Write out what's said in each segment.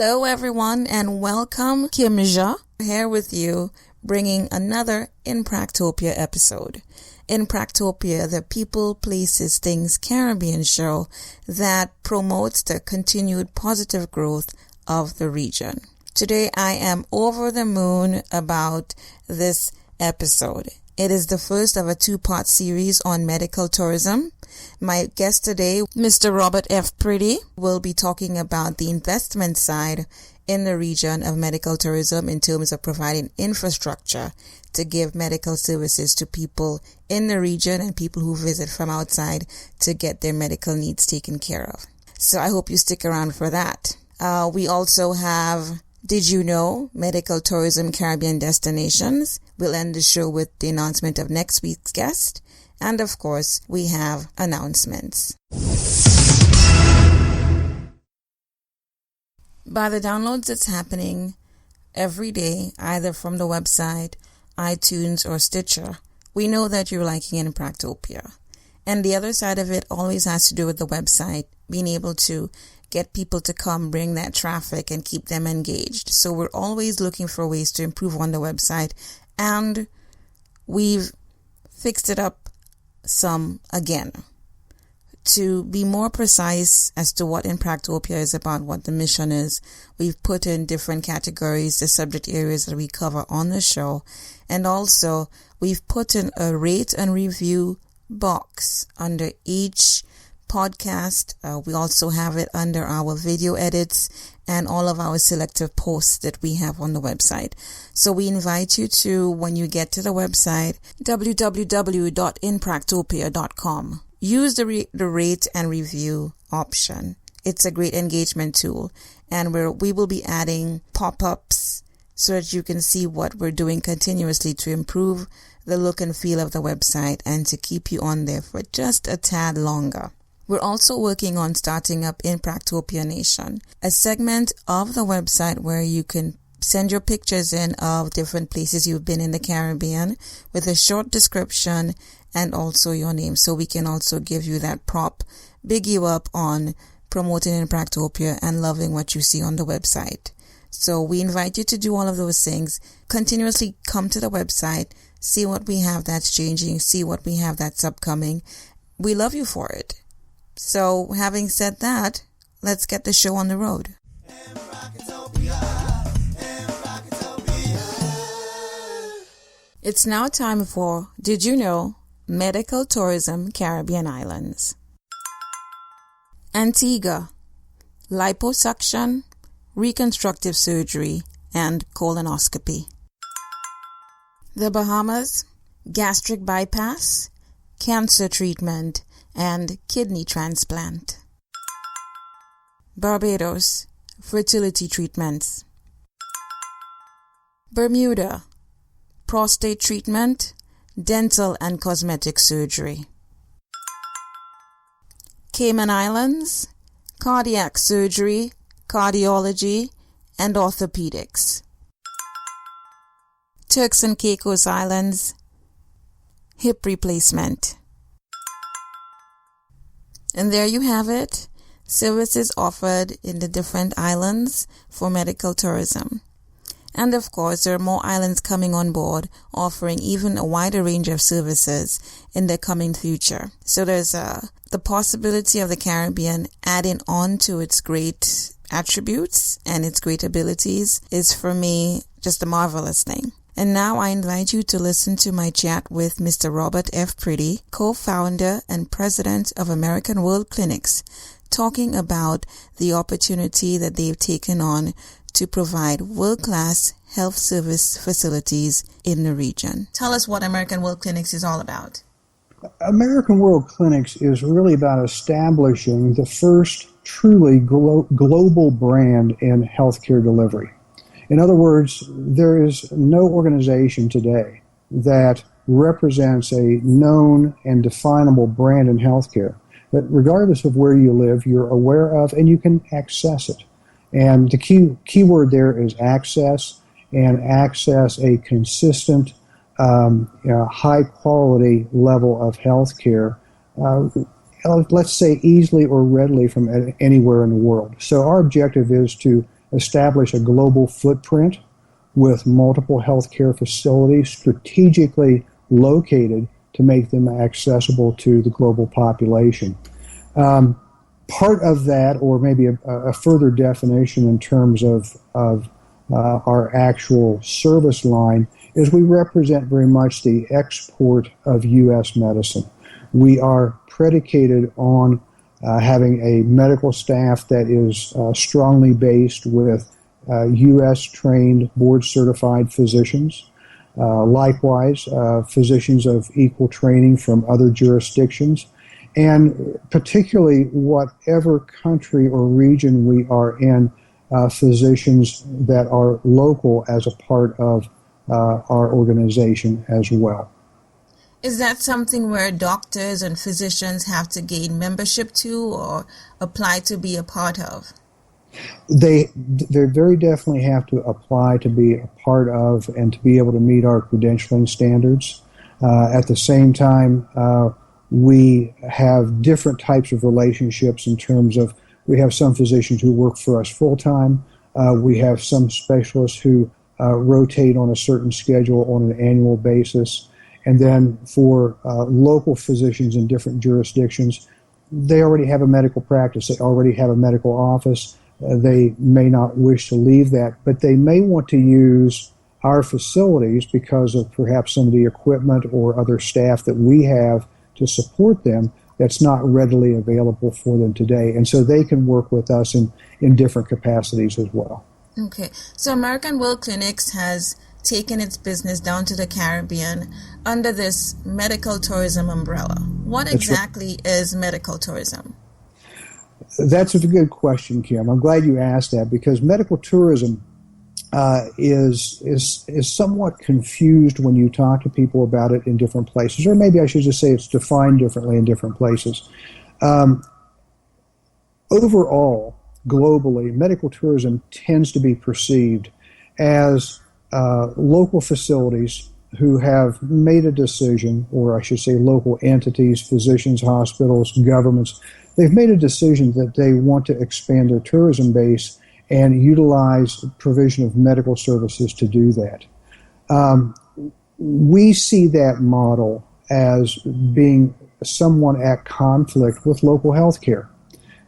Hello everyone and welcome. Kim Ja here with you, bringing another Impractopia episode. Impractopia, the People, Places, Things Caribbean show that promotes the continued positive growth of the region. Today I am over the moon about this episode. It is the first of a two-part series on medical tourism. My guest today, Mr. Robert F. Priddy, will be talking about the investment side in the region of medical tourism in terms of providing infrastructure to give medical services to people in the region and people who visit from outside to get their medical needs taken care of. So I hope you stick around for that. We also have Did You Know? Medical Tourism Caribbean Destinations. We'll end the show with the announcement of next week's guest. And of course, we have announcements. By the downloads that's happening every day, either from the website, iTunes, or Stitcher, we know that you're liking Impractopia. And the other side of it always has to do with the website, being able to get people to come, bring that traffic, and keep them engaged. So we're always looking for ways to improve on the website, and we've fixed it up some again to be more precise as to what Impractopia is about, what the mission is. We've put in different categories, the subject areas that we cover on the show, and also we've put in a rate and review box under each podcast. We also have it under our video edits and all of our selective posts that we have on the website. So we invite you to, when you get to the website, www.impractopia.com, use the rate and review option. It's a great engagement tool, and we will be adding pop-ups so that you can see what we're doing continuously to improve the look and feel of the website and to keep you on there for just a tad longer. We're also working on starting up Impractopia Nation, a segment of the website where you can send your pictures in of different places you've been in the Caribbean with a short description and also your name, so we can also give you that prop, big you up on promoting Impractopia and loving what you see on the website. So we invite you to do all of those things. Continuously come to the website, see what we have that's changing, see what we have that's upcoming. We love you for it. So, having said that, let's get the show on the road. It's now time for Did You Know? Medical Tourism Caribbean Islands. Antigua, liposuction, reconstructive surgery, and colonoscopy. The Bahamas, gastric bypass, cancer treatment, and kidney transplant. Barbados, fertility treatments. Bermuda, prostate treatment, dental and cosmetic surgery. Cayman Islands, cardiac surgery, cardiology, and orthopedics. Turks and Caicos Islands, hip replacement. And there you have it, services offered in the different islands for medical tourism. And of course, there are more islands coming on board, offering even a wider range of services in the coming future. So there's the possibility of the Caribbean adding on to its great attributes and its great abilities is, for me, just a marvelous thing. And now I invite you to listen to my chat with Mr. Robert F. Priddy, co-founder and president of American World Clinics, talking about the opportunity that they've taken on to provide world-class health service facilities in the region. Tell us what American World Clinics is all about. American World Clinics is really about establishing the first truly global brand in healthcare delivery. In other words, there is no organization today that represents a known and definable brand in healthcare that regardless of where you live, you're aware of and you can access it. And the key word there is access, and access a consistent, high quality level of healthcare, let's say easily or readily from anywhere in the world. So our objective is to establish a global footprint with multiple healthcare facilities strategically located to make them accessible to the global population. Part of that, or maybe a further definition in terms of our actual service line, is we represent very much the export of U.S. medicine. We are predicated on having a medical staff that is strongly based with U.S.-trained, board-certified physicians. Likewise, physicians of equal training from other jurisdictions. And particularly whatever country or region we are in, physicians that are local as a part of our organization as well. Is that something where doctors and physicians have to gain membership to or apply to be a part of? They very definitely have to apply to be a part of and to be able to meet our credentialing standards. At the same time, we have different types of relationships in terms of we have some physicians who work for us full-time. We have some specialists who rotate on a certain schedule on an annual basis. And then for local physicians in different jurisdictions, they already have a medical practice. They already have a medical office. They may not wish to leave that, but they may want to use our facilities because of perhaps some of the equipment or other staff that we have to support them that's not readily available for them today. And so they can work with us in different capacities as well. Okay. So American World Clinics has taken its business down to the Caribbean under this medical tourism umbrella. What exactly is medical tourism? That's a good question, Kim. I'm glad you asked that because medical tourism is somewhat confused when you talk to people about it in different places, or maybe I should just say it's defined differently in different places. Overall, globally, medical tourism tends to be perceived as local facilities who have made a decision, or I should say local entities, physicians, hospitals, governments, they've made a decision that they want to expand their tourism base and utilize provision of medical services to do that. We see that model as being somewhat at conflict with local health care,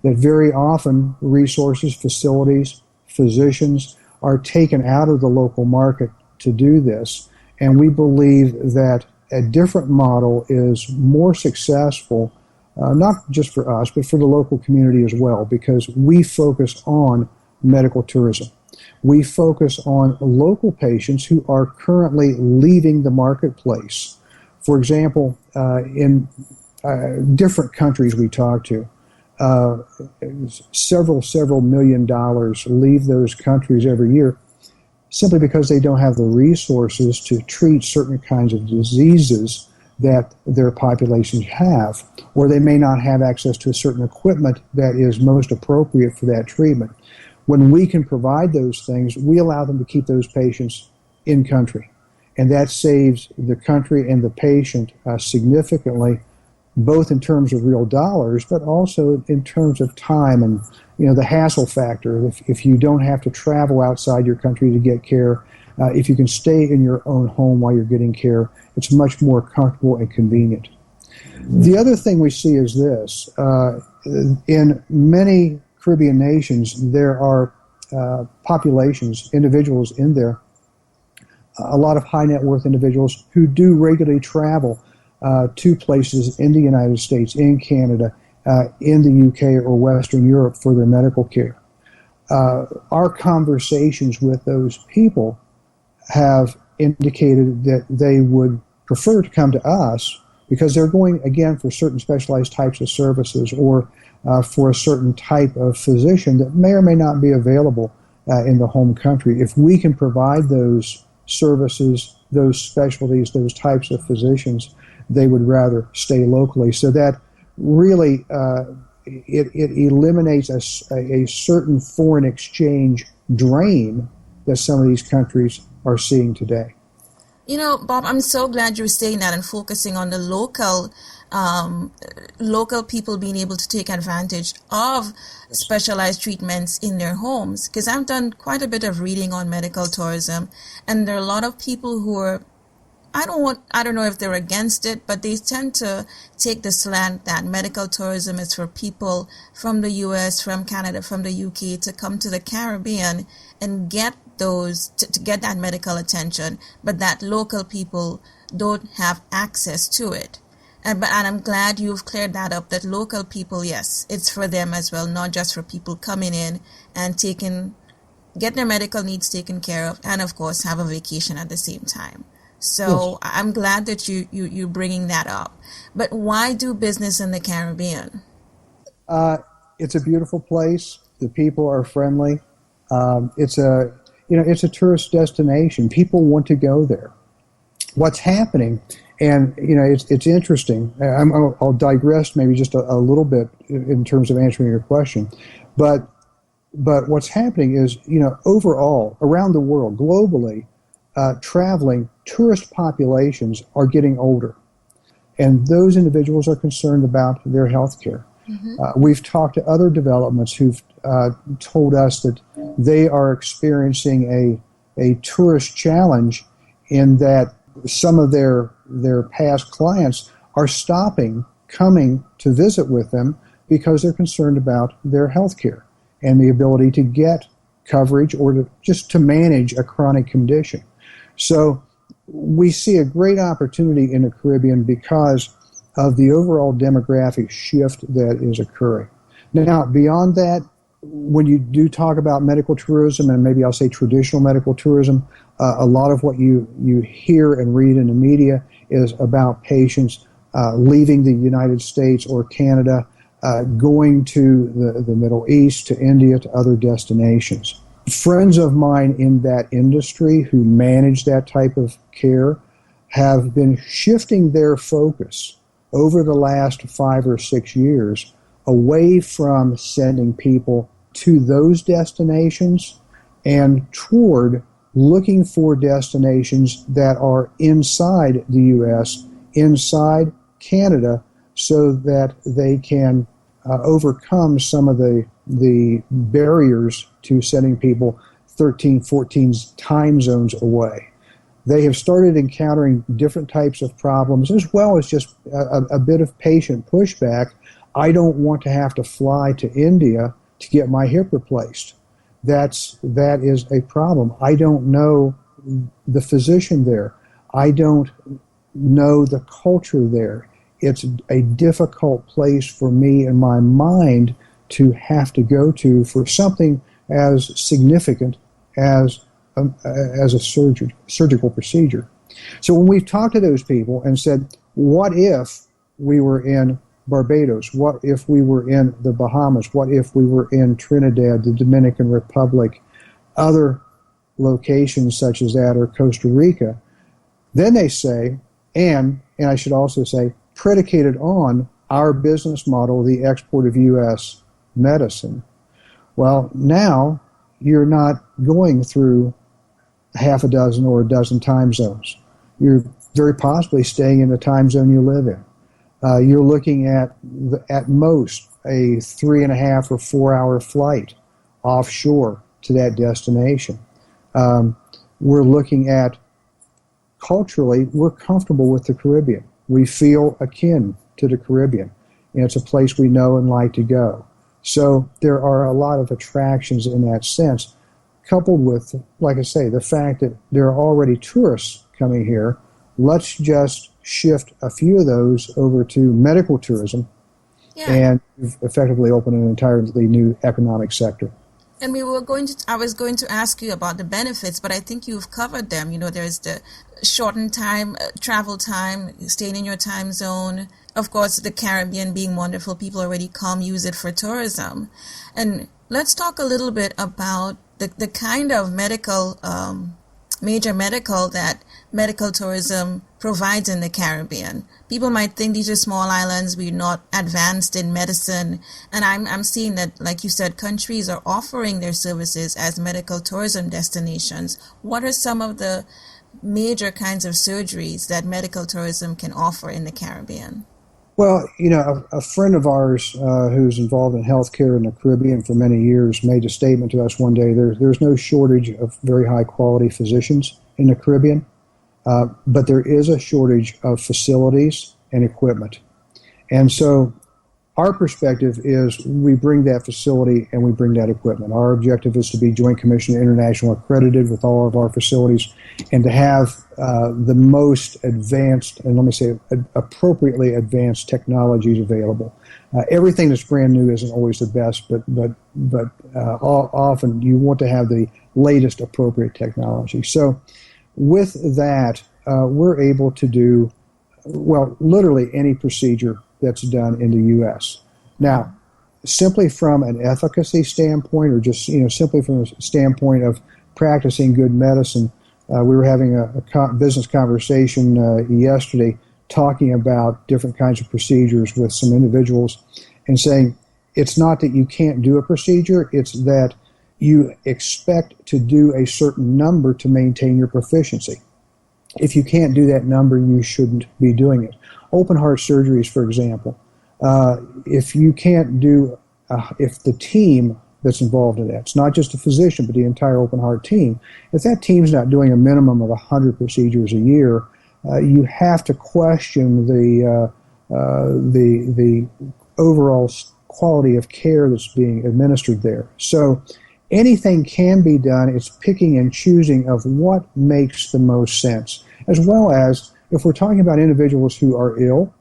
that very often resources, facilities, physicians are taken out of the local market to do this, and we believe that a different model is more successful, not just for us, but for the local community as well, because we focus on medical tourism. We focus on local patients who are currently leaving the marketplace. For example, in different countries we talk to, several $1 million leave those countries every year simply because they don't have the resources to treat certain kinds of diseases that their populations have, or they may not have access to a certain equipment that is most appropriate for that treatment. When we can provide those things, we allow them to keep those patients in country. And that saves the country and the patient significantly, both in terms of real dollars, but also in terms of time and the hassle factor. If you don't have to travel outside your country to get care, if you can stay in your own home while you're getting care, it's much more comfortable and convenient. The other thing we see is this. In many Caribbean nations, there are populations, individuals in there, a lot of high net worth individuals who do regularly travel to places in the United States, in Canada, in the UK or Western Europe for their medical care. Our conversations with those people have indicated that they would prefer to come to us because they're going, again, for certain specialized types of services or for a certain type of physician that may or may not be available in the home country. If we can provide those services, those specialties, those types of physicians, they would rather stay locally. So that really it eliminates a certain foreign exchange drain that some of these countries are seeing today. Bob, I'm so glad you're saying that and focusing on the local people being able to take advantage of specialized treatments in their homes. Because I've done quite a bit of reading on medical tourism, and there are a lot of people who are, I don't know if they're against it, but they tend to take the slant that medical tourism is for people from the US, from Canada, from the UK to come to the Caribbean and get to get that medical attention, but that local people don't have access to it. And I'm glad you've cleared that up, that local people, yes, it's for them as well, not just for people coming in and get their medical needs taken care of, and of course have a vacation at the same time. So yes. I'm glad that you're bringing that up. But why do business in the Caribbean? It's a beautiful place. The people are friendly. It's a tourist destination. People want to go there. What's happening, and it's interesting. I'll digress maybe just a little bit in terms of answering your question, but what's happening is overall around the world, globally, traveling tourist populations are getting older, and those individuals are concerned about their health care. Mm-hmm. We've talked to other developments who've told us that they are experiencing a tourist challenge in that some of their past clients are coming to visit with them because they're concerned about their health care and the ability to get coverage or to manage a chronic condition. So we see a great opportunity in the Caribbean because of the overall demographic shift that is occurring. Now, beyond that, when you do talk about medical tourism, and maybe I'll say traditional medical tourism, a lot of what you hear and read in the media is about patients leaving the United States or Canada, going to the Middle East, to India, to other destinations. Friends of mine in that industry who manage that type of care have been shifting their focus over the last 5 or 6 years away from sending people to those destinations and toward looking for destinations that are inside the U.S., inside Canada, so that they can overcome some of the barriers to sending people 13, 14 time zones away. They have started encountering different types of problems, as well as just a bit of patient pushback. I don't want to have to fly to India to get my hip replaced. That is a problem. I don't know the physician there. I don't know the culture there. It's a difficult place for me in my mind to have to go to for something as significant as a surgical procedure. So when we've talked to those people and said, what if we were in Barbados? What if we were in the Bahamas? What if we were in Trinidad, the Dominican Republic, other locations such as that, or Costa Rica? Then they say, and I should also say, predicated on our business model, the export of U.S. medicine. Well, now you're not going through half a dozen or a dozen time zones. You're very possibly staying in the time zone you live in. You're looking at most a 3.5 or 4 hour flight offshore to that destination. We're looking at, culturally, we're comfortable with the Caribbean. We feel akin to the Caribbean, and it's a place we know and like to go. So there are a lot of attractions in that sense, coupled with, like I say, the fact that there are already tourists coming here. Let's just shift a few of those over to medical tourism, and effectively open an entirely new economic sector. And I was going to ask you about the benefits, but I think you've covered them. There's the shortened travel time, staying in your time zone. Of course, the Caribbean being wonderful, people already come use it for tourism. And let's talk a little bit about the kind of major medical that medical tourism provides in the Caribbean. People might think these are small islands, we're not advanced in medicine, and I'm seeing that, like you said, countries are offering their services as medical tourism destinations. What are some of the major kinds of surgeries that medical tourism can offer in the Caribbean? Well, a friend of ours who's involved in healthcare in the Caribbean for many years made a statement to us one day. There's no shortage of very high-quality physicians in the Caribbean, but there is a shortage of facilities and equipment. And so our perspective is we bring that facility and we bring that equipment. Our objective is to be Joint Commission International accredited with all of our facilities and to have the most advanced, and let me say appropriately advanced technologies available. Everything that's brand new isn't always the best, but often you want to have the latest appropriate technology. So with that, we're able to do, well, literally any procedure that's done in the U.S. Now, simply from an efficacy standpoint, or just simply from a standpoint of practicing good medicine, we were having a business conversation yesterday talking about different kinds of procedures with some individuals and saying it's not that you can't do a procedure, it's that you expect to do a certain number to maintain your proficiency. If you can't do that number, you shouldn't be doing it. Open heart surgeries, for example, if you can't do, if the team that's involved in that, it's not just a physician, but the entire open heart team, if that team's not doing a minimum of 100 procedures a year, you have to question the overall quality of care that's being administered there. So anything can be done. It's picking and choosing of what makes the most sense, as well as if we're talking about individuals who are ill,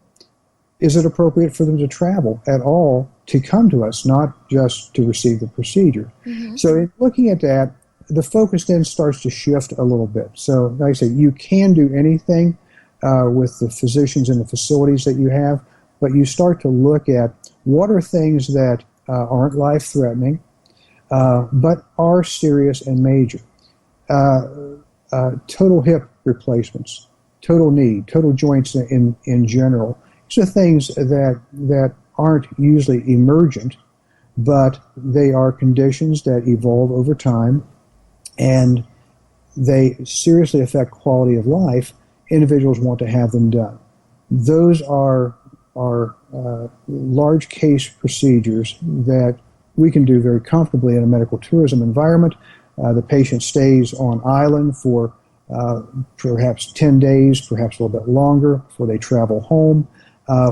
is it appropriate for them to travel at all to come to us, not just to receive the procedure? Mm-hmm. So in looking at that, the focus then starts to shift a little bit. So like I say, you can do anything with the physicians and the facilities that you have, but you start to look at what are things that aren't life-threatening, but are serious and major. Total hip replacements, total knee, total joints in general. These are things that aren't usually emergent, but they are conditions that evolve over time, and they seriously affect quality of life. Individuals want to have them done. Those are large case procedures that we can do very comfortably in a medical tourism environment. The patient stays on island for perhaps 10 days, perhaps a little bit longer before they travel home.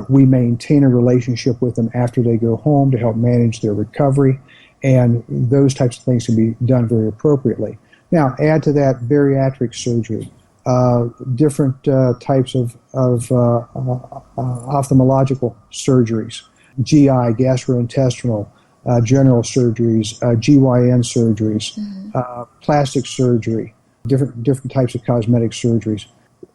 We maintain a relationship with them after they go home to help manage their recovery, and those types of things can be done very appropriately. Now, add to that bariatric surgery, different types of ophthalmological surgeries, GI, gastrointestinal, general surgeries, GYN surgeries, mm-hmm. Plastic surgery, different types of cosmetic surgeries,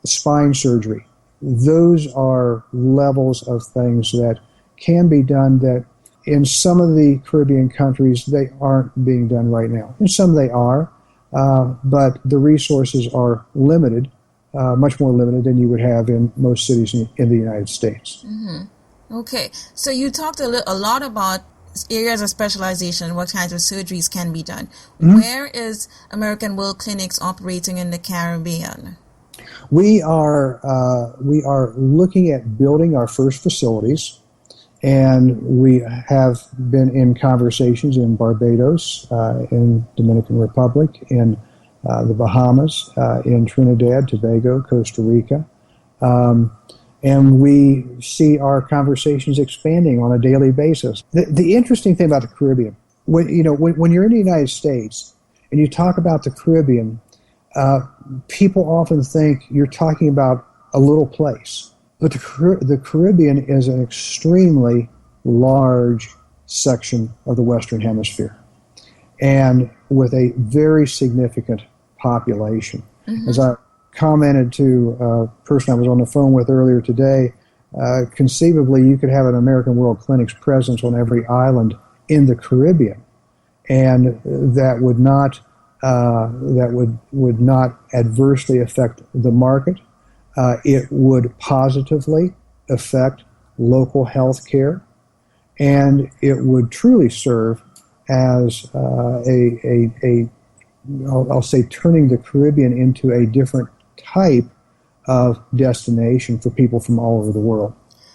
spine surgery. Those are levels of things that can be done that in some of the Caribbean countries they aren't being done right now. In some they are, but the resources are limited, much more limited than you would have in most cities in the United States. Mm-hmm. Okay, so you talked a lot about areas of specialization, what kinds of surgeries can be done. Mm-hmm. Where is American World Clinics operating in the Caribbean? We are looking at building our first facilities, and we have been in conversations in Barbados, in Dominican Republic, in the Bahamas, in Trinidad, Tobago, Costa Rica. And we see our conversations expanding on a daily basis. The interesting thing about the Caribbean, when you're in the United States and you talk about the Caribbean, people often think you're talking about a little place. But the Caribbean is an extremely large section of the Western Hemisphere, and with a very significant population. Mm-hmm. As I commented to a person I was on the phone with earlier today, conceivably you could have an American World Clinics presence on every island in the Caribbean, and that would not adversely affect the market. It would positively affect local health care, and it would truly serve as I'll say turning the Caribbean into a different type of destination for people from all over the world.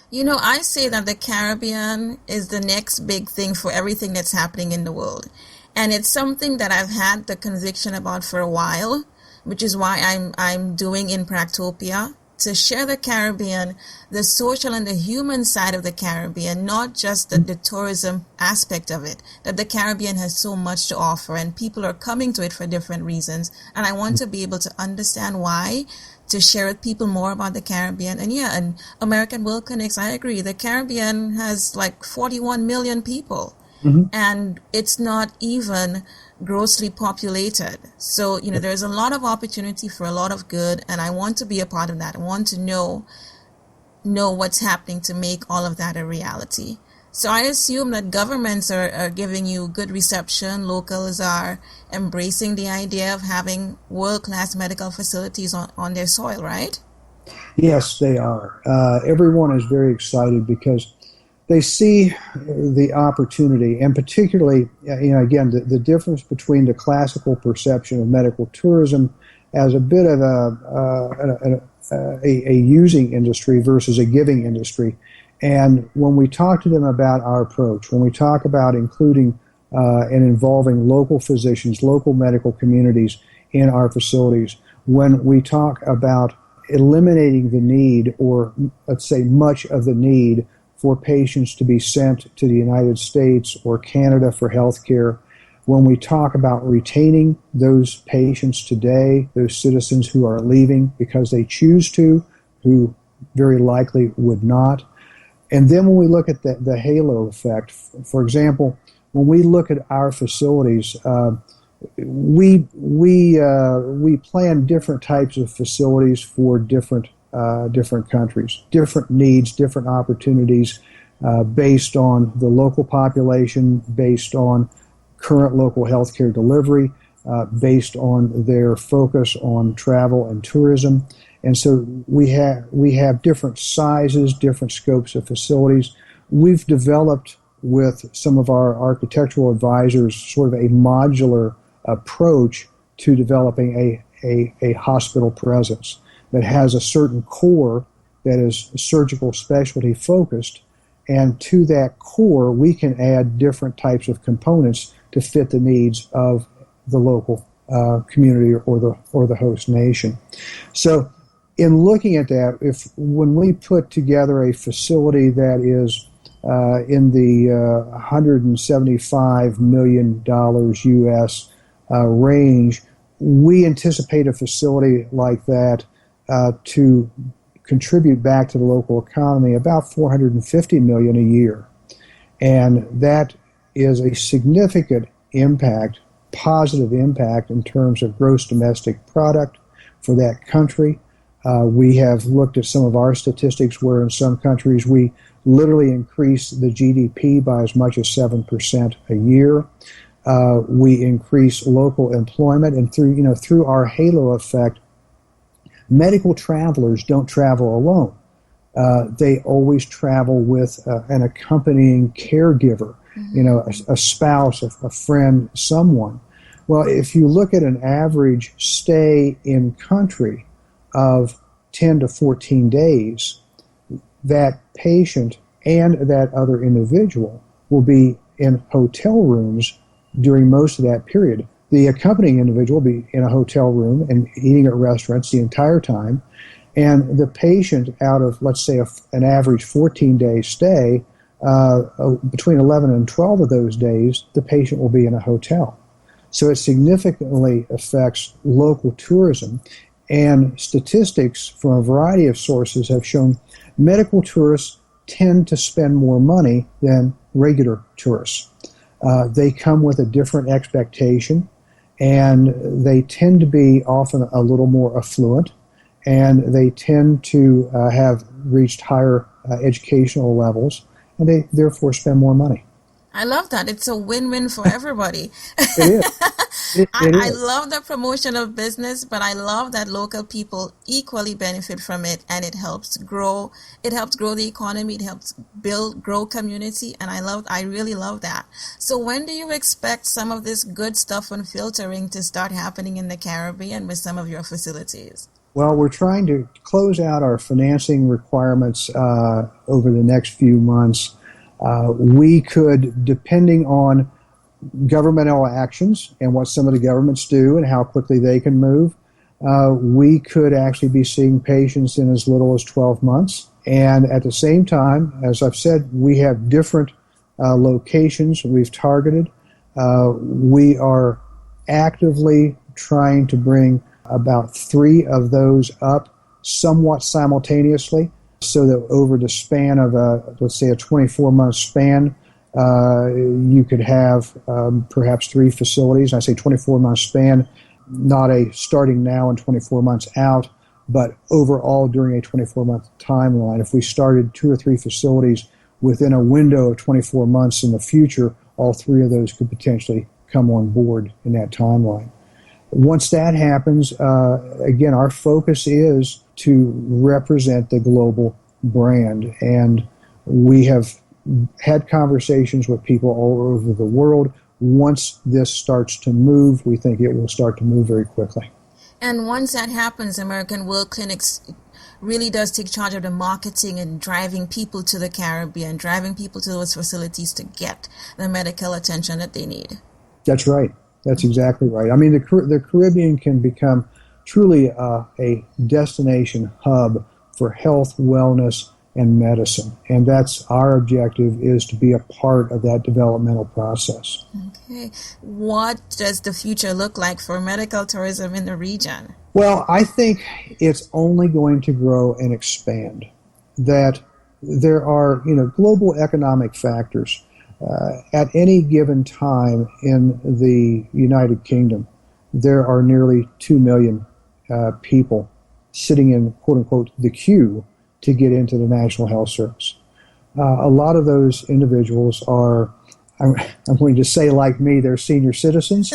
You know, I say that the Caribbean is the next big thing for everything that's happening in the world. And it's something that I've had the conviction about for a while, which is why I'm doing Impractopia, to share the Caribbean, the social and the human side of the Caribbean, not just the tourism aspect of it, that the Caribbean has so much to offer and people are coming to it for different reasons. And I want to be able to understand why, to share with people more about the Caribbean. And American World Clinics, I agree, the Caribbean has like 41 million people. Mm-hmm. And it's not even grossly populated. So, there's a lot of opportunity for a lot of good, and I want to be a part of that. I want to know what's happening to make all of that a reality. So I assume that governments are giving you good reception, locals are embracing the idea of having world-class medical facilities on their soil, right? Yes, they are. Everyone is very excited because they see the opportunity, and particularly, again, the difference between the classical perception of medical tourism as a bit of a using industry versus a giving industry. And when we talk to them about our approach, when we talk about including and involving local physicians, local medical communities in our facilities, when we talk about eliminating the need, or let's say much of the need, for patients to be sent to the United States or Canada for health care, when we talk about retaining those patients today, those citizens who are leaving because they choose to, who very likely would not. And then when we look at the halo effect, for example, when we look at our facilities, we plan different types of facilities for different countries, different needs, different opportunities, based on the local population, based on current local healthcare delivery, based on their focus on travel and tourism. And so we have different sizes, different scopes of facilities. We've developed with some of our architectural advisors sort of a modular approach to developing a hospital presence that has a certain core that is surgical specialty focused, and to that core we can add different types of components to fit the needs of the local community or the host nation. So in looking at that, when we put together a facility that is in the $175 million US range, we anticipate a facility like that to contribute back to the local economy about $450 million a year. And that is a significant impact, positive impact in terms of gross domestic product for that country. We have looked at some of our statistics where in some countries we literally increase the GDP by as much as 7% a year. We increase local employment, and through our halo effect, medical travelers don't travel alone. They always travel with an accompanying caregiver, a spouse, a friend, someone. Well, if you look at an average stay in country of 10 to 14 days, that patient and that other individual will be in hotel rooms during most of that period. The accompanying individual will be in a hotel room and eating at restaurants the entire time, and the patient, out of, let's say, an average 14-day stay, between 11 and 12 of those days, the patient will be in a hotel. So it significantly affects local tourism, and statistics from a variety of sources have shown medical tourists tend to spend more money than regular tourists. They come with a different expectation, and they tend to be often a little more affluent, and they tend to have reached higher educational levels, and they therefore spend more money. I love that. It's a win-win for everybody. It is. I love the promotion of business, but I love that local people equally benefit from it, and it helps grow. It helps grow the economy. It helps grow community, and I really love that. So when do you expect some of this good stuff on filtering to start happening in the Caribbean with some of your facilities? Well, we're trying to close out our financing requirements over the next few months. We could, depending on governmental actions and what some of the governments do and how quickly they can move, we could actually be seeing patients in as little as 12 months. And at the same time, as I've said, we have different locations we've targeted. We are actively trying to bring about 3 of those up somewhat simultaneously, so that over the span of let's say a 24-month span, you could have perhaps 3 facilities. I say 24-month span, not a starting now and 24 months out, but overall during a 24-month timeline. If we started 2 or 3 facilities within a window of 24 months in the future, all 3 of those could potentially come on board in that timeline. Once that happens, again, our focus is to represent the global brand. And we have had conversations with people all over the world. Once this starts to move, we think it will start to move very quickly. And once that happens, American World Clinics really does take charge of the marketing and driving people to the Caribbean, driving people to those facilities to get the medical attention that they need. That's right. That's exactly right. I mean, the Caribbean can become truly a destination hub for health, wellness, and medicine. And that's our objective, is to be a part of that developmental process. Okay. What does the future look like for medical tourism in the region? Well, I think it's only going to grow and expand. That there are, global economic factors. At any given time in the United Kingdom, there are nearly 2 million people sitting in, quote-unquote, the queue to get into the National Health Service. A lot of those individuals are, I'm going to say like me, they're senior citizens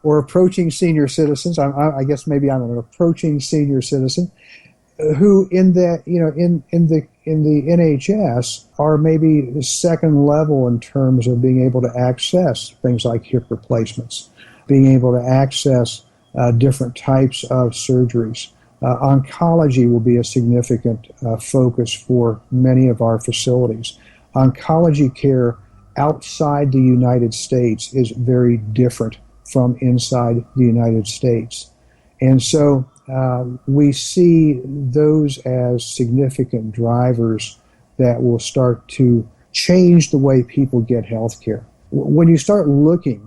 or approaching senior citizens. I guess maybe I'm an approaching senior citizen who in the NHS are maybe the second level in terms of being able to access things like hip replacements, being able to access different types of surgeries. Oncology will be a significant focus for many of our facilities. Oncology care outside the United States is very different from inside the United States. And so we see those as significant drivers that will start to change the way people get health care. When you start looking,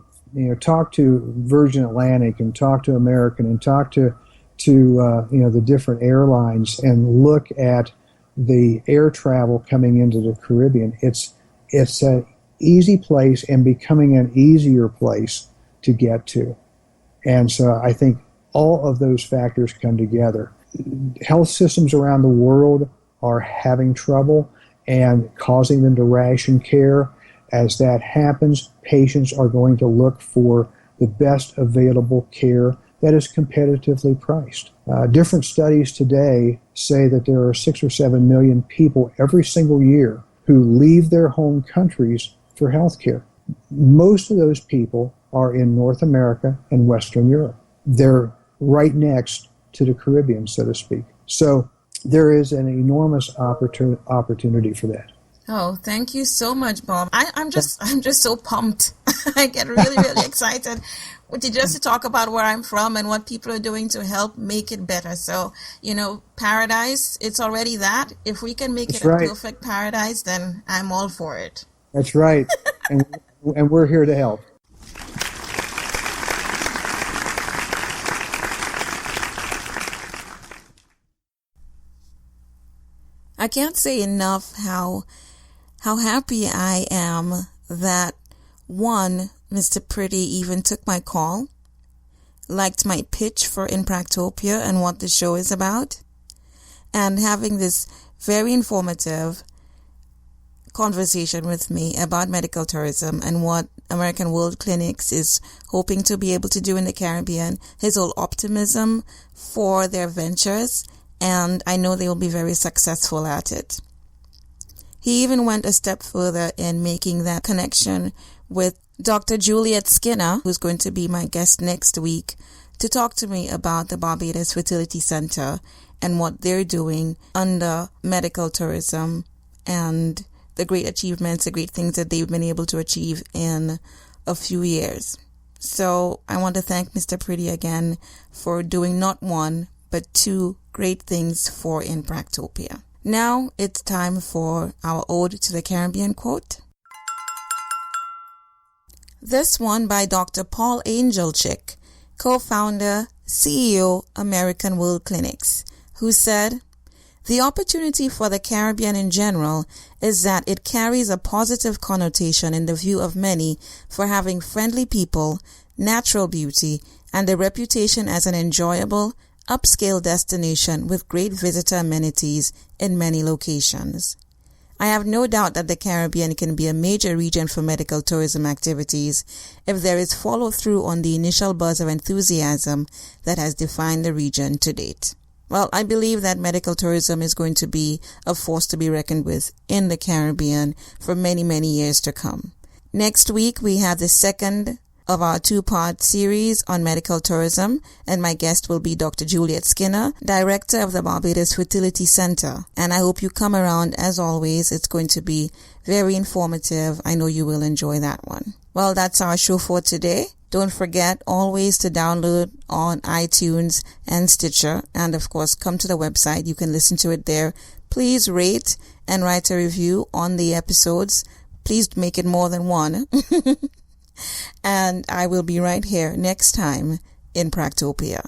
talk to Virgin Atlantic and talk to American and talk to the different airlines and look at the air travel coming into the Caribbean, it's an easy place and becoming an easier place to get to. And so I think all of those factors come together. Health systems around the world are having trouble and causing them to ration care. As that happens, patients are going to look for the best available care that is competitively priced. Different studies today say that there are 6 or 7 million people every single year who leave their home countries for health care. Most of those people are in North America and Western Europe. They're right next to the Caribbean, so to speak. So there is an enormous opportunity for that. Oh, thank you so much, Bob. I'm just so pumped. I get really, really excited just to talk about where I'm from and what people are doing to help make it better. So, paradise, it's already that. If we can make it a perfect paradise, then I'm all for it. That's right. and we're here to help. I can't say enough how happy I am that, one, Mr. Pretty even took my call, liked my pitch for Impractopia and what the show is about, and having this very informative conversation with me about medical tourism and what American World Clinics is hoping to be able to do in the Caribbean, his whole optimism for their ventures, and I know they will be very successful at it. He even went a step further in making that connection with Dr. Juliet Skinner, who's going to be my guest next week, to talk to me about the Barbados Fertility Center and what they're doing under medical tourism and the great achievements, the great things that they've been able to achieve in a few years. So I want to thank Mr. Priddy again for doing not one, but two great things for Impractopia. Now it's time for our Ode to the Caribbean quote. This one by Dr. Paul Angelchik, co-founder, CEO, American World Clinics, who said, "The opportunity for the Caribbean in general is that it carries a positive connotation in the view of many for having friendly people, natural beauty, and a reputation as an enjoyable, upscale destination with great visitor amenities in many locations. I have no doubt that the Caribbean can be a major region for medical tourism activities if there is follow-through on the initial buzz of enthusiasm that has defined the region to date." Well, I believe that medical tourism is going to be a force to be reckoned with in the Caribbean for many, many years to come. Next week, we have the second of our two-part series on medical tourism, and my guest will be Dr. Juliet Skinner, Director of the Barbados Fertility Center. And I hope you come around. As always, it's going to be very informative. I know you will enjoy that one. Well, that's our show for today. Don't forget always to download on iTunes and Stitcher. And of course, come to the website. You can listen to it there. Please rate and write a review on the episodes. Please make it more than one. And I will be right here next time in Practopia.